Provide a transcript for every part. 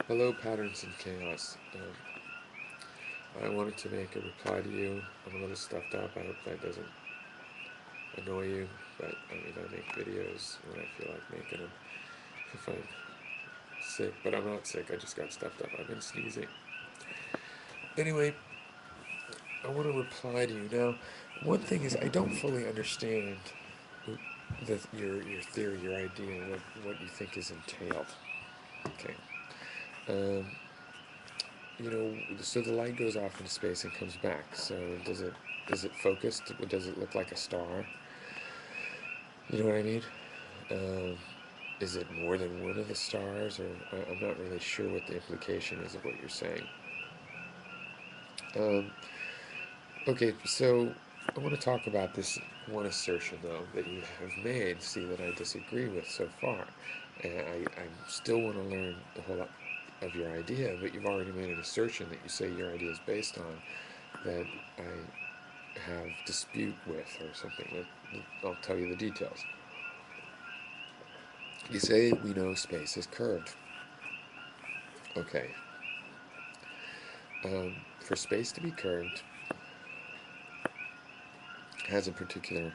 Hello, Patterns and Chaos. I wanted to make a reply to you. I'm a little stuffed up. I hope that doesn't annoy you. But I make videos when I feel like making them. If I'm sick, but I'm not sick. I just got stuffed up. I've been sneezing. Anyway, I want to reply to you now. One thing is, I don't fully understand your theory, your idea, what you think is entailed. Okay. Um, so the light goes off into space and comes back. So is it focused? Does it look like a star? You know what I mean? Um, is it more than one of the stars, or I'm not really sure what the implication is of what you're saying. Um, okay, so I want to talk about this one assertion though that you have made. See that I disagree with so far, and I still want to learn the whole lot of your idea. But you've already made an assertion that you say your idea is based on that I have dispute with or something. I'll tell you the details. You say we know space is curved. Okay. For space to be curved has a particular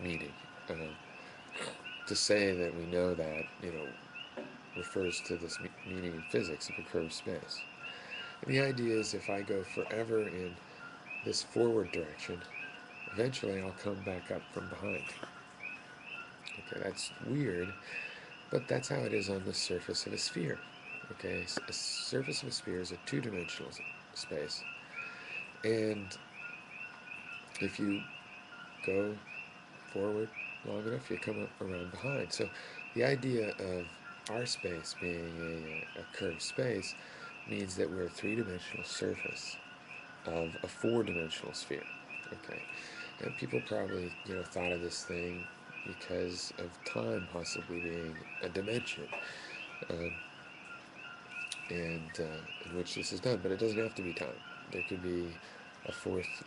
meaning. Uh, to say that we know that, refers to this meaning in physics of a curved space. And the idea is if I go forever in this forward direction, eventually I'll come back up from behind. Okay, that's weird, but that's how it is on the surface of a sphere. Okay, a surface of a sphere is a two-dimensional space, and if you go forward long enough, you come up around behind. So the idea of our space being a curved space means that we're a three-dimensional surface of a four-dimensional sphere. Okay, and people probably thought of this thing because of time possibly being a dimension. Um, and in which this is done. But it doesn't have to be time. There could be a fourth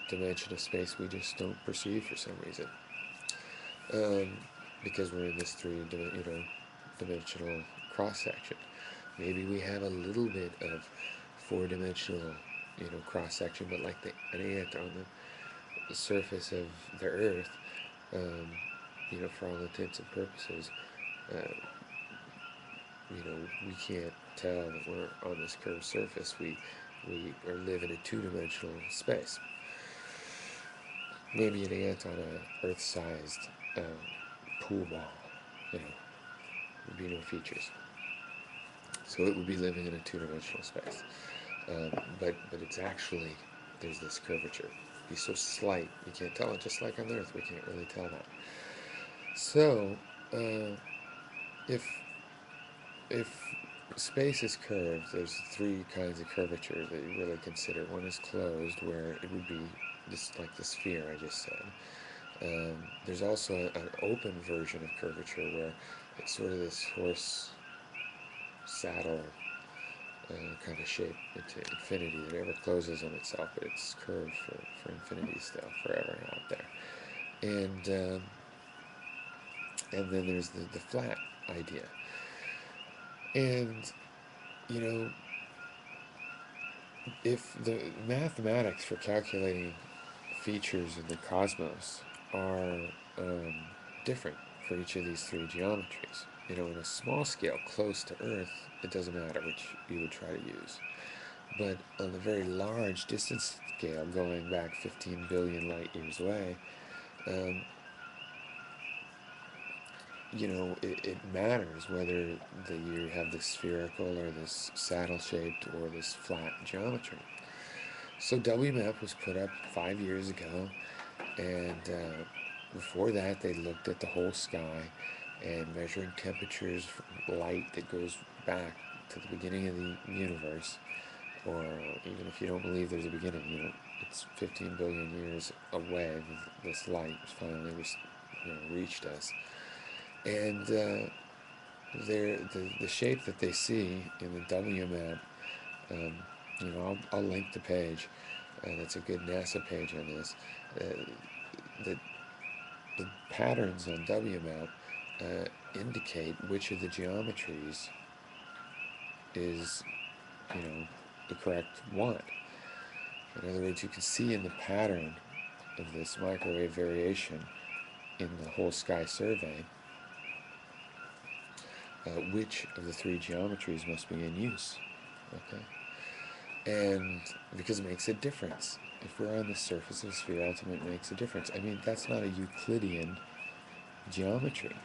dimension of space we just don't perceive for some reason, um, because we're in this dimensional cross section. Maybe we have a little bit of four-dimensional cross section, but like an ant on the surface of the Earth, um, for all intents and purposes, uh, we can't tell that we're on this curved surface. We are live in a two-dimensional space. Maybe an ant on a Earth-sized pool ball, would be no features. So it would be living in a two-dimensional space. But it's actually there's this curvature. It'd be so slight you can't tell it. Just like on Earth, we can't really tell that. So if if space is curved, there's three kinds of curvature that you really consider. One is closed, where it would be just like the sphere I just said. There's also an open version of curvature where it's sort of this horse saddle kind of shape into infinity that never closes on itself, but it's curved for infinity still, forever out there. And then there's the flat idea. And, you know, if the mathematics for calculating features in the cosmos are different for each of these three geometries. In a small scale close to Earth, it doesn't matter which you would try to use. But on a very large distance scale, going back 15 billion light years away, um, it matters whether you have this spherical or this saddle-shaped or this flat geometry. So WMAP was put up 5 years ago, and before that they looked at the whole sky and measuring temperatures from light that goes back to the beginning of the universe, or even if you don't believe there's a beginning, it's 15 billion years away. This light finally reached us, and the shape that they see in the WMAP. Um, I'll link the page. That's a good NASA page on this. The the patterns on WMAP indicate which of the geometries is, the correct one. In other words, you can see in the pattern of this microwave variation in the whole sky survey which of the three geometries must be in use. Okay? And because it makes a difference. If we're on the surface of a sphere, ultimately it makes a difference. I mean, that's not a Euclidean geometry.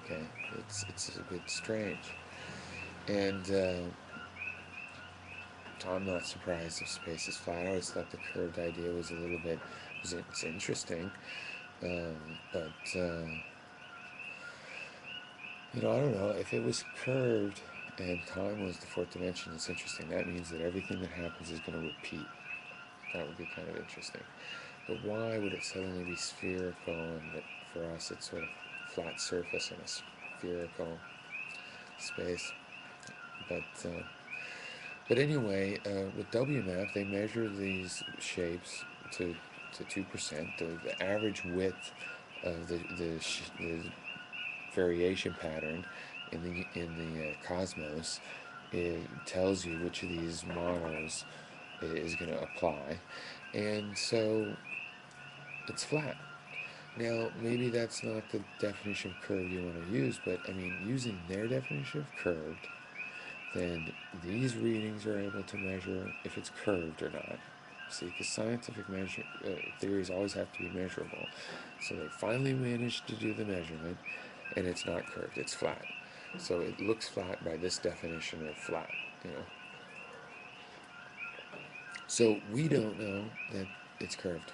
Okay? It's a bit strange. And I'm not surprised if space is flat. I always thought the curved idea was a little bit, it's interesting. But I don't know. If it was curved and time was the fourth dimension, it's interesting. That means that everything that happens is going to repeat. That would be kind of interesting. But why would it suddenly be spherical and that for us it's sort of flat surface in a spherical space? But anyway, with WMAP, they measure these shapes to 2%. The average width of the variation pattern in the cosmos, it tells you which of these models is going to apply, and so it's flat. Now, maybe that's not the definition of curve you want to use, but I mean, using their definition of curved, then these readings are able to measure if it's curved or not. See, because scientific theories always have to be measurable. So they finally managed to do the measurement, and it's not curved, it's flat. So it looks flat by this definition of flat. So we don't know that it's curved.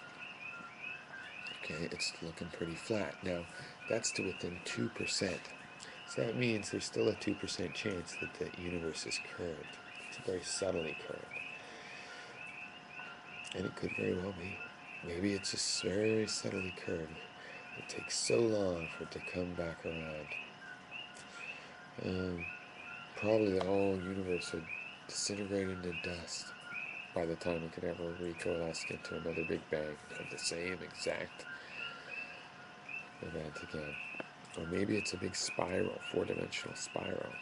Okay, it's looking pretty flat. Now, that's to within 2%. So that means there's still a 2% chance that the universe is curved. It's very subtly curved. And it could very well be. Maybe it's just very subtly curved. It takes so long for it to come back around. Probably the whole universe would disintegrate into dust by the time it could ever recoalesce into another Big Bang of the same exact event again. Or maybe it's a big spiral, four-dimensional spiral.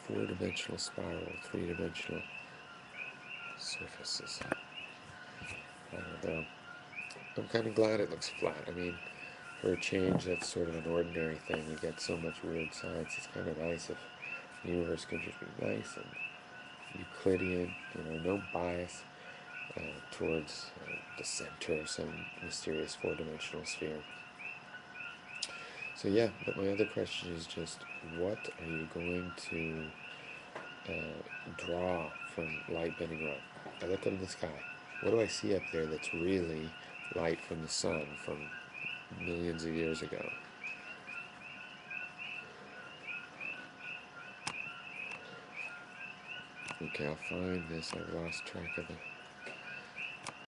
Four-dimensional spiral, three-dimensional surfaces. I don't know. I'm kind of glad it looks flat. I mean, for a change, that's sort of an ordinary thing. We get so much weird science. It's kind of nice if the universe could just be nice and Euclidean, no bias towards the center of some mysterious four-dimensional sphere. So yeah, but my other question is just, what are you going to draw from light bending rock? I look up in the sky. What do I see up there that's really light from the sun from millions of years ago? Okay, I'll find this. I've lost track of the